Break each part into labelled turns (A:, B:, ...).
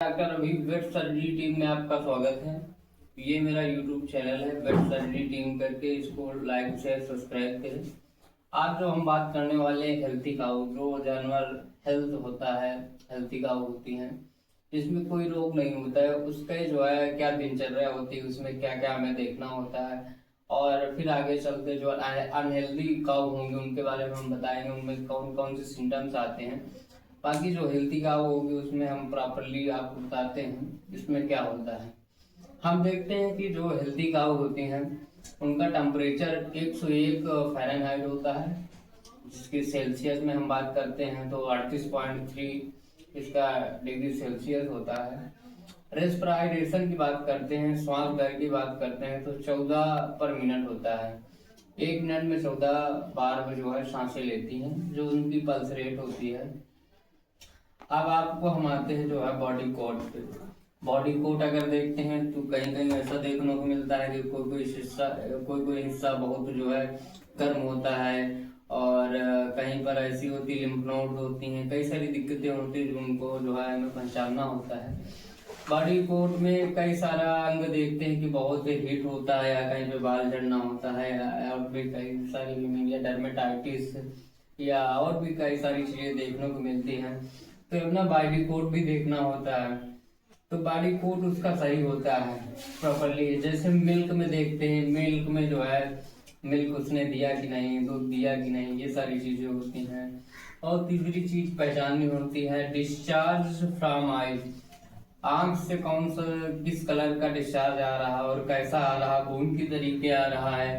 A: Doctor अभी wait surgery team में आपका स्वागत है। ये मेरा यूट्यूब चैनल है वेट सर्जरी टीम करके, इसको लाइक शेयर सब्सक्राइब करें। आज जो हम बात करने वाले हैं हेल्थी काऊ, जो जानवर हेल्थ होता है, हेल्थी काऊ होती हैं जिसमें कोई रोग नहीं होता है, उसका जो है क्या दिनचर्या होती है, उसमें क्या क्या हमें देखना होता है, और फिर आगे चलते जो अनहेल्दी काऊ होंगे उनके बारे में हम बताएंगे, उनमें कौन कौन से सिम्टम्स आते हैं। बाकी जो हेल्थी काऊ होगी उसमें हम प्रॉपरली आपको बताते हैं इसमें क्या होता है। हम देखते हैं कि जो हेल्थी काऊ होती हैं उनका टेम्परेचर 101 फ़ारेनहाइट होता है, जिसके सेल्सियस में हम बात करते हैं तो 38.3 इसका डिग्री सेल्सियस होता है। रेस्पिरेशन की बात करते हैं, श्वास दर की बात करते हैं तो 14 पर मिनट होता है। 1 मिनट में 14 बार जो है सांसें लेती हैं, जो उनकी पल्स रेट होती है। अब आपको हम आते हैं जो है बॉडी कोट पे। बॉडी कोट अगर देखते हैं तो कहीं कहीं ऐसा देखने को मिलता है कि कोई हिस्सा बहुत जो है गर्म होता है, और कहीं पर ऐसी होती लिम्फ नोड होती हैं, कई सारी दिक्कतें होती हैं जो उनको जो है हमें पहचानना होता है। बॉडी कोट में कई सारा अंग देखते हैं कि बहुत हीट होता है, या कहीं पे बाल झड़ना होता है, और भी कई सारी बीमारियां, डर्मेटाइटिस या और भी कई सारी चीजें देखने को मिलती हैं। तो अपना बॉडी कोट भी देखना होता है, तो बॉडी कोट उसका सही होता है प्रॉपरली। जैसे मिल्क में देखते हैं, मिल्क में जो है मिल्क उसने दिया कि नहीं, दूध दिया कि नहीं, ये सारी चीजें होती हैं। और तीसरी चीज पहचाननी होती है डिस्चार्ज फ्रॉम आईज, आंख से कौन सा किस कलर का डिस्चार्ज आ रहा है और कैसा आ रहा, खून की तरीके आ रहा है,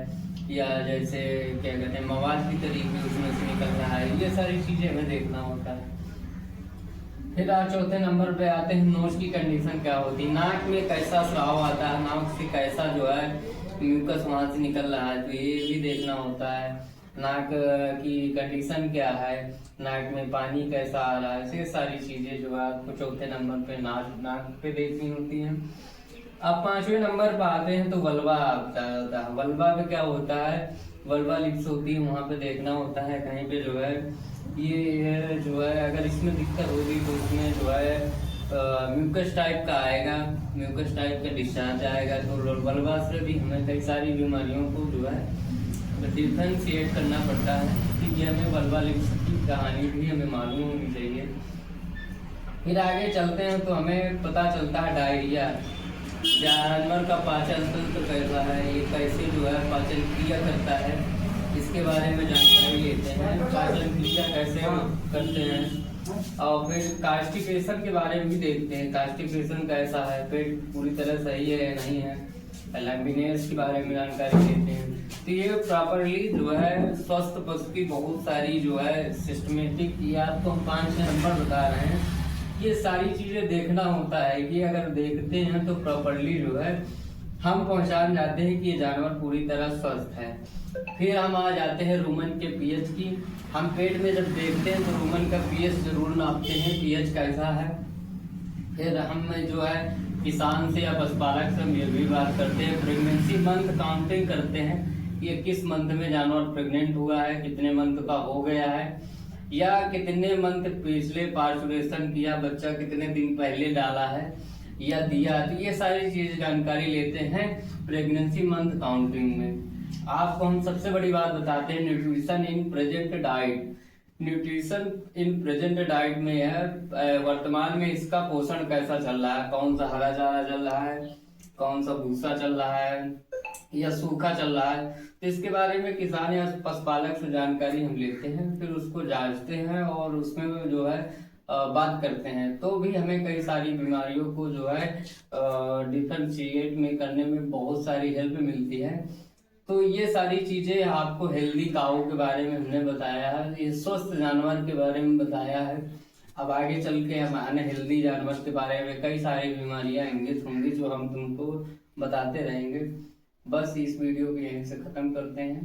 A: या जैसे क्या कहते हैं मवाद की तरीके उसमें से निकल रहा है, ये सारी चीजें हमें देखना होता है। फिर आज चौथे नंबर पे आते हैं नोज की कंडीशन क्या होती है, नाक में कैसा स्राव आता है, नाक से कैसा जो है म्यूकस वहां से निकल रहा है, तो ये भी देखना होता है। नाक की कंडीशन क्या है, नाक में पानी कैसा आ रहा है, ये सारी चीजें जो है आपको चौथे नंबर पे नाक पे देखनी होती हैं। अब पांचवें नंबर पे आते हैं तो वल्वा आता है। वल्वा पे क्या होता है, वल्वा लिप्स होती है, वहां पे देखना होता है कहीं पे जो है ये जो है अगर इसमें दिक्कत होगी तो इसमें जो है म्यूकस टाइप का आएगा, म्यूकस टाइप का डिस्चार्ज आएगा। तो वल्वा से भी हमें कई सारी बीमारियों को जो है डिफ्रेंशिएट करना पड़ता है, क्योंकि हमें वल्वा लिप्स की कहानी भी हमें मालूम होनी चाहिए। फिर आगे चलते हैं तो हमें पता चलता है डायरिया, जानवर का पाचन तंत्र कैसा है, ये कैसे जो है पाचन क्रिया करता है, इसके बारे में जानकारी लेते हैं। पाचन क्रिया कैसे करते हैं, और फिर कास्टिपेशन के बारे में भी देखते हैं, कास्टिपेशन कैसा है, पेट पूरी तरह सही है या नहीं है, लैम्बिनेस के बारे में जानकारी लेते हैं। तो ये प्रॉपरली जो है स्वस्थ पशु की बहुत सारी जो है सिस्टमेटिक, या तो हम 5-6 नंबर बता रहे हैं, ये सारी चीजें देखना होता है। कि अगर देखते हैं तो प्रॉपरली जो है हम पहचान जाते हैं कि ये जानवर पूरी तरह स्वस्थ है। फिर हम आ जाते हैं रूमन के पीएच की। हम पेट में जब देखते हैं तो रूमन का पीएच जरूर नापते हैं, पीएच कैसा है। फिर हम जो है किसान से या पशुपालक से ये भी बात करते हैं, प्रेगनेंसी मंथ काउंटिंग करते हैं, ये किस मंथ में जानवर प्रेग्नेंट हुआ है, कितने मंथ का हो गया है, या कितने मंथ पिछले पार्चुरेशन किया, बच्चा कितने दिन पहले डाला है या दिया। तो ये सारी चीज जानकारी लेते हैं प्रेगनेंसी मंथ काउंटिंग में। आपको हम सबसे बड़ी बात बताते हैं nutrition in present diet. Nutrition in present diet में है वर्तमान में इसका पोषण कैसा चल रहा है, कौन सा हरा चारा चल रहा है, कौन सा भूसा चल रहा है, या सूखा चल रहा है। तो इसके बारे में किसान या पशुपालक से जानकारी हम लेते हैं, फिर उसको जांचते हैं और उसमें जो है बात करते हैं। तो भी हमें कई सारी बीमारियों को जो है डिफरेंशिएट में करने में बहुत सारी हेल्प मिलती है। तो ये सारी चीजें आपको हेल्दी काऊ के बारे में हमने बताया है, ये स्वस्थ जानवर के बारे में बताया है। अब आगे चल के हम अनहेल्दी जानवर के बारे में कई सारी बीमारियां इंगित होंगी जो हम तुमको बताते रहेंगे। बस इस वीडियो को यहीं से खत्म करते हैं।